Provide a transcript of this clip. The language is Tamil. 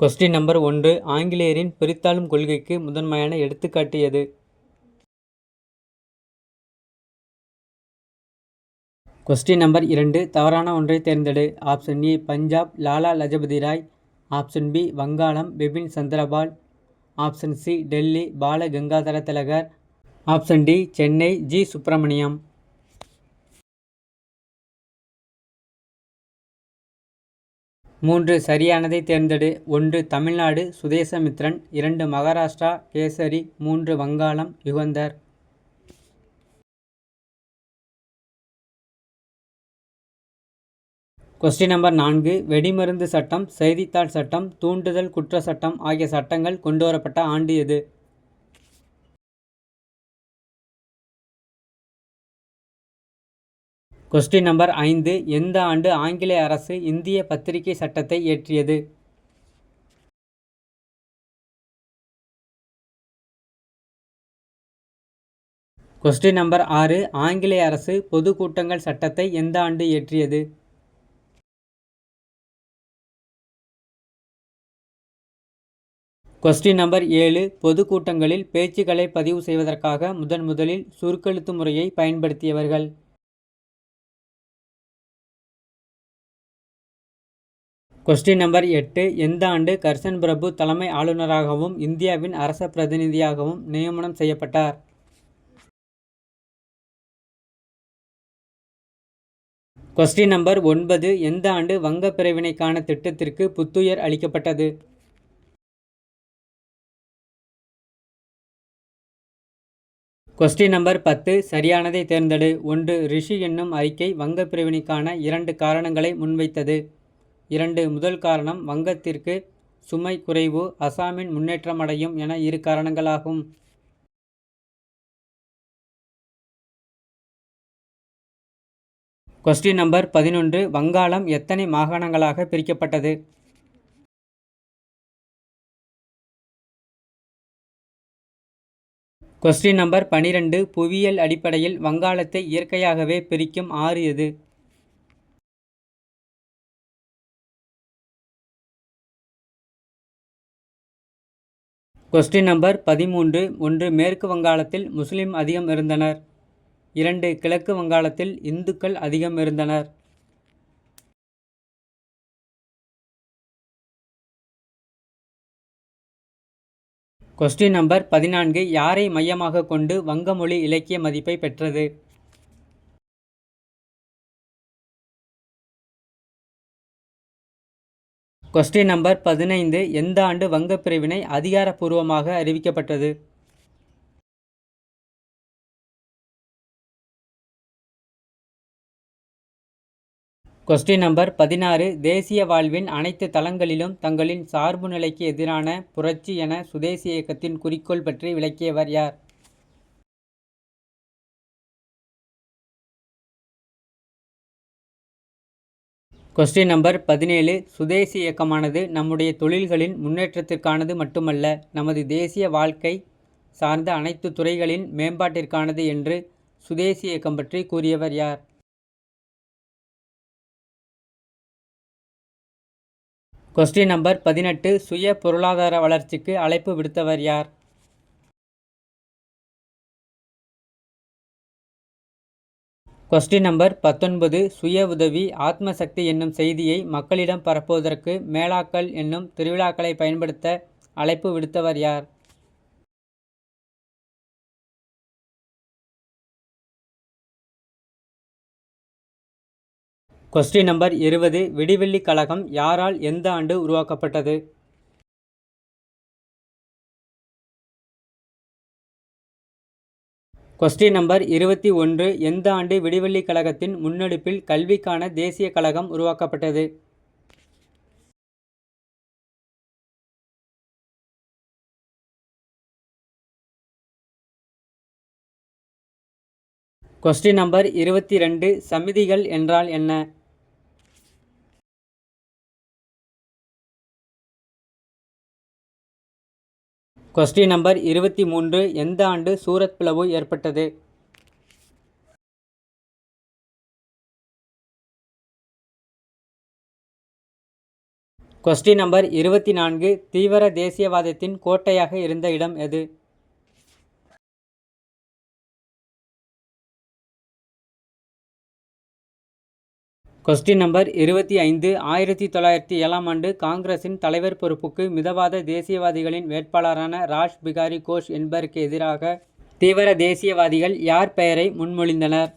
கொஸ்டின் நம்பர் 1 ஆங்கிலேயரின் பிரித்தாளும் கொள்கைக்கு முதன்மையான எடுத்துக்காட்டு எது? கொஸ்டின் நம்பர் 2 தவறான ஒன்றை தேர்ந்தெடு. Option A Punjab Lala Lajpat Rai, option B வங்காளம் பிபின் சந்திரபால், ஆப்ஷன் சி டெல்லி பால கங்காதர திலகர், option D Chennai G Subramaniam. 3 சரியானதை தேர்ந்தெடு. 1 தமிழ்நாடு சுதேசமித்ரன், 2 மகாராஷ்டிரா கேசரி, 3 வங்காளம் யுகந்தர். கொஸ்டின் நம்பர் 4 வெடிமருந்து சட்டம், செய்தித்தாள் சட்டம், தூண்டுதல் குற்ற சட்டம் ஆகிய சட்டங்கள் கொண்டுவரப்பட்ட ஆண்டு எது? கொஸ்டின் நம்பர் 5 எந்த ஆண்டு ஆங்கிலேய அரசு இந்திய பத்திரிகை சட்டத்தை இயற்றியது? கொஸ்டின் நம்பர் 6 ஆங்கிலேய அரசு பொதுக்கூட்டங்கள் சட்டத்தை எந்த ஆண்டு இயற்றியது? கொஸ்டின் நம்பர் 7 பொதுக்கூட்டங்களில் பேச்சுக்களை பதிவு செய்வதற்காக முதலில் சுருக்கெழுத்து முறையை பயன்படுத்தியவர்கள்? கொஸ்டின் நம்பர் 8 எந்த ஆண்டு கர்சன் பிரபு தலைமை ஆளுநராகவும் இந்தியாவின் அரச பிரதிநிதியாகவும் நியமனம் செய்யப்பட்டார்? கொஸ்டின் நம்பர் 9 எந்த ஆண்டு வங்க பிரிவினைக்கான திட்டத்திற்கு புத்துயிர் அளிக்கப்பட்டது? கொஸ்டின் நம்பர் 10 சரியானதை தேர்ந்தெடு. 1 ரிஷி என்னும் அறிக்கை வங்க பிரிவினைக்கான 2 காரணங்களை முன்வைத்தது. 2 முதல் காரணம் வங்கத்திற்கு சுமை குறைவு, அசாமின் முன்னேற்றம் அடையும் என 2 காரணங்களாகும். கொஸ்டின் நம்பர் 11 வங்காளம் எத்தனை மாகாணங்களாக பிரிக்கப்பட்டது? கொஸ்டின் நம்பர் 12 புவியியல் அடிப்படையில் வங்காளத்தை இயற்கையாகவே பிரிக்கும் ஆறு எது? கொஸ்டின் நம்பர் 13 1 மேற்கு வங்காளத்தில் முஸ்லிம் அதிகம் இருந்தனர். 2 கிழக்கு வங்காளத்தில் இந்துக்கள் அதிகம் இருந்தனர். கொஸ்டின் நம்பர் 14 யாரை மையமாக கொண்டு வங்கமொழி இலக்கிய மதிப்பை பெற்றது? கொஸ்டின் நம்பர் 15 எந்த ஆண்டு வங்க பிரிவினை அதிகாரப்பூர்வமாக அறிவிக்கப்பட்டது? கொஸ்டின் நம்பர் 16 தேசிய வாழ்வின் அனைத்து தளங்களிலும் தங்களின் சார்பு நிலைக்கு எதிரான புரட்சி என சுதேசி இயக்கத்தின் குறிக்கோள் பற்றி விளக்கியவர் யார்? கொஸ்டின் நம்பர் 17 சுதேசி இயக்கமானது நம்முடைய தொழில்களின் முன்னேற்றத்திற்கானது மட்டுமல்ல, நமது தேசிய வாழ்க்கை சார்ந்த அனைத்து துறைகளின் மேம்பாட்டிற்கானது என்று சுதேசி இயக்கம் பற்றி கூறியவர் யார்? கொஸ்டின் நம்பர் 18 சுய பொருளாதார வளர்ச்சிக்கு அழைப்பு விடுத்தவர் யார்? கொஸ்டின் நம்பர் 19 சுய உதவி ஆத்ம சக்தி என்னும் செய்தியை மக்களிடம் பரப்புவதற்கு மேளாக்கள் என்னும் திருவிழாக்களை பயன்படுத்த அழைப்பு விடுத்தவர் யார்? கொஸ்டின் நம்பர் 20 விடிவெள்ளி கழகம் யாரால் எந்த ஆண்டு உருவாக்கப்பட்டது? கொஸ்டின் நம்பர் 21 எந்த ஆண்டு விடிவெள்ளி கழகத்தின் முன்னெடுப்பில் கல்விக்கான தேசிய கழகம் உருவாக்கப்பட்டது? கொஸ்டின் நம்பர் 22 சமிதிகள் என்றால் என்ன? கொஸ்டின் நம்பர் 23 எந்த ஆண்டு சூரத் பிளவு ஏற்பட்டது? கொஸ்டின் நம்பர் 24 தீவிர தேசியவாதத்தின் கோட்டையாக இருந்த இடம் எது? கொஸ்டின் நம்பர் 25 1907ஆம் ஆண்டு காங்கிரசின் தலைவர் பொறுப்புக்கு மிதவாத தேசியவாதிகளின் வேட்பாளரான ராஷ் பிகாரி கோஷ் என்பவருக்கு எதிராக தீவிர தேசியவாதிகள் யார் பெயரை முன்மொழிந்தனர்?